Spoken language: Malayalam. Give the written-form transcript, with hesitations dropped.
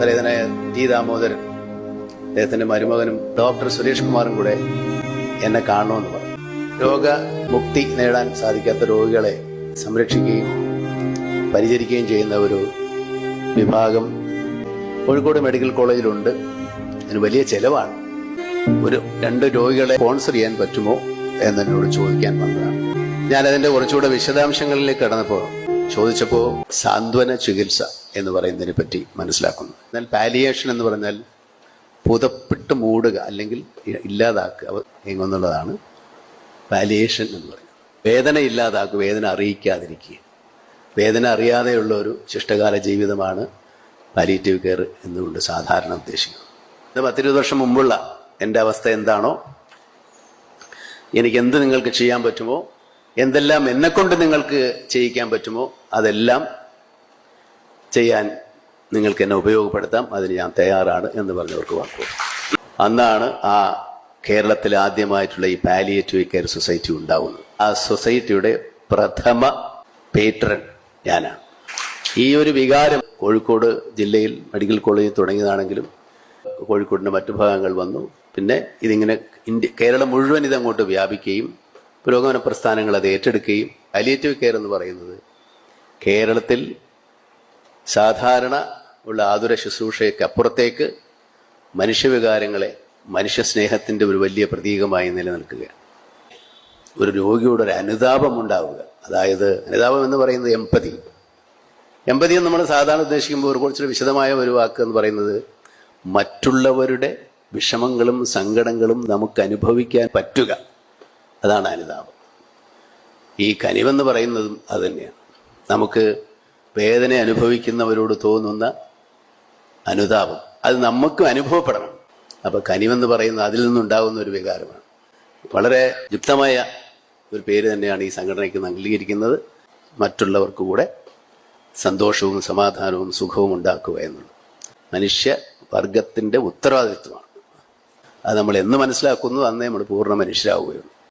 പരേതനായ ടി ദാമോദരൻ, അദ്ദേഹത്തിന്റെ മരുമകനും ഡോക്ടർ സുരേഷ് കുമാറും കൂടെ എന്നെ കാണണമെന്ന് പറഞ്ഞു. രോഗമുക്തി നേടാൻ സാധിക്കാത്ത രോഗികളെ സംരക്ഷിക്കുകയും പരിചരിക്കുകയും ചെയ്യുന്ന ഒരു വിഭാഗം കോഴിക്കോട് മെഡിക്കൽ കോളേജിലുണ്ട്. അതിന് വലിയ ചെലവാണ്. ഒരു 2 രോഗികളെ സ്പോൺസർ ചെയ്യാൻ പറ്റുമോ എന്നോട് ചോദിക്കാൻ വന്നതാണ്. ഞാനതിന്റെ കുറച്ചുകൂടെ വിശദാംശങ്ങളിലേക്ക് കടന്നപ്പോൾ ചോദിച്ചപ്പോൾ സാന്ത്വന ചികിത്സ എന്ന് പറയുന്നതിനെ പറ്റി മനസ്സിലാക്കുന്നു. എന്നാൽ പാലിയേഷൻ എന്ന് പറഞ്ഞാൽ പുതപ്പിട്ട് മൂടുക അല്ലെങ്കിൽ ഇല്ലാതാക്കുക എന്നുള്ളതാണ് പാലിയേഷൻ എന്ന് പറയുന്നത്. വേദന ഇല്ലാതാക്കുക, വേദന അറിയിക്കാതിരിക്കുക. വേദന അറിയാതെയുള്ള ഒരു ശിഷ്ടകാല ജീവിതമാണ് പാലിയേറ്റീവ് കെയർ എന്നുകൊണ്ട് സാധാരണ ഉദ്ദേശിക്കുന്നത്. ഇത് 10-20 വർഷം മുമ്പുള്ള എൻ്റെ അവസ്ഥ എന്താണോ, എനിക്ക് എന്ത് നിങ്ങൾക്ക് ചെയ്യാൻ പറ്റുമോ, എന്തെല്ലാം എന്നെക്കൊണ്ട് നിങ്ങൾക്ക് ചെയ്യിക്കാൻ പറ്റുമോ അതെല്ലാം ചെയ്യാൻ നിങ്ങൾക്ക് എന്നെ ഉപയോഗപ്പെടുത്താം, അതിന് ഞാൻ തയ്യാറാണ് എന്ന് പറഞ്ഞവർക്ക് വാക്കു. അന്നാണ് ആ കേരളത്തിൽ ആദ്യമായിട്ടുള്ള ഈ പാലിയേറ്റീവ് കെയർ സൊസൈറ്റി ഉണ്ടാവുന്നത്. ആ സൊസൈറ്റിയുടെ പ്രഥമ പേട്രൺ ഞാനാണ്. ഈ ഒരു വികാരം കോഴിക്കോട് ജില്ലയിൽ മെഡിക്കൽ കോളേജിൽ തുടങ്ങിയതാണെങ്കിലും കോഴിക്കോടിൻ്റെ മറ്റു ഭാഗങ്ങൾ വന്നു. പിന്നെ ഇതിങ്ങനെ കേരളം മുഴുവൻ ഇതങ്ങോട്ട് വ്യാപിക്കുകയും പുരോഗമന പ്രസ്ഥാനങ്ങൾ അത് ഏറ്റെടുക്കുകയും പാലിയേറ്റീവ് കെയർ എന്ന് പറയുന്നത് കേരളത്തിൽ സാധാരണ ഉള്ള ആതുര ശുശ്രൂഷയ്ക്ക് അപ്പുറത്തേക്ക് മനുഷ്യവികാരങ്ങളെ, മനുഷ്യസ്നേഹത്തിൻ്റെ ഒരു വലിയ പ്രതീകമായി നിലനിൽക്കുകയാണ്. ഒരു രോഗിയോട് ഒരു അനുതാപം ഉണ്ടാവുക, അതായത് അനുതാപം എന്ന് പറയുന്നത് എമ്പതി എന്ന് നമ്മൾ സാധാരണ ഉദ്ദേശിക്കുമ്പോൾ കുറച്ചൊരു വിശദമായ ഒരു വാക്ക് എന്ന് പറയുന്നത് മറ്റുള്ളവരുടെ വിഷമങ്ങളും സങ്കടങ്ങളും നമുക്ക് അനുഭവിക്കാൻ പറ്റുക, അതാണ് അനുതാപം. ഈ കനിവെന്ന് പറയുന്നതും അത് തന്നെയാണ്. നമുക്ക് വേദന അനുഭവിക്കുന്നവരോട് തോന്നുന്ന അനുതാപം അത് നമുക്കും അനുഭവപ്പെടണം. അപ്പൊ കനിവെന്ന് പറയുന്നത് അതിൽ നിന്നുണ്ടാകുന്ന ഒരു വികാരമാണ്. വളരെ യുക്തമായ ഒരു പേര് തന്നെയാണ് ഈ സംഘടനയ്ക്ക് അംഗീകരിക്കുന്നത്. മറ്റുള്ളവർക്ക് കൂടെ സന്തോഷവും സമാധാനവും സുഖവും ഉണ്ടാക്കുക എന്നുള്ളത് മനുഷ്യവർഗത്തിൻ്റെ ഉത്തരവാദിത്വമാണ്. അത് നമ്മൾ എന്ന് മനസ്സിലാക്കുന്നു അന്നേ നമ്മൾ പൂർണ്ണ മനുഷ്യരാകുകയുള്ളൂ.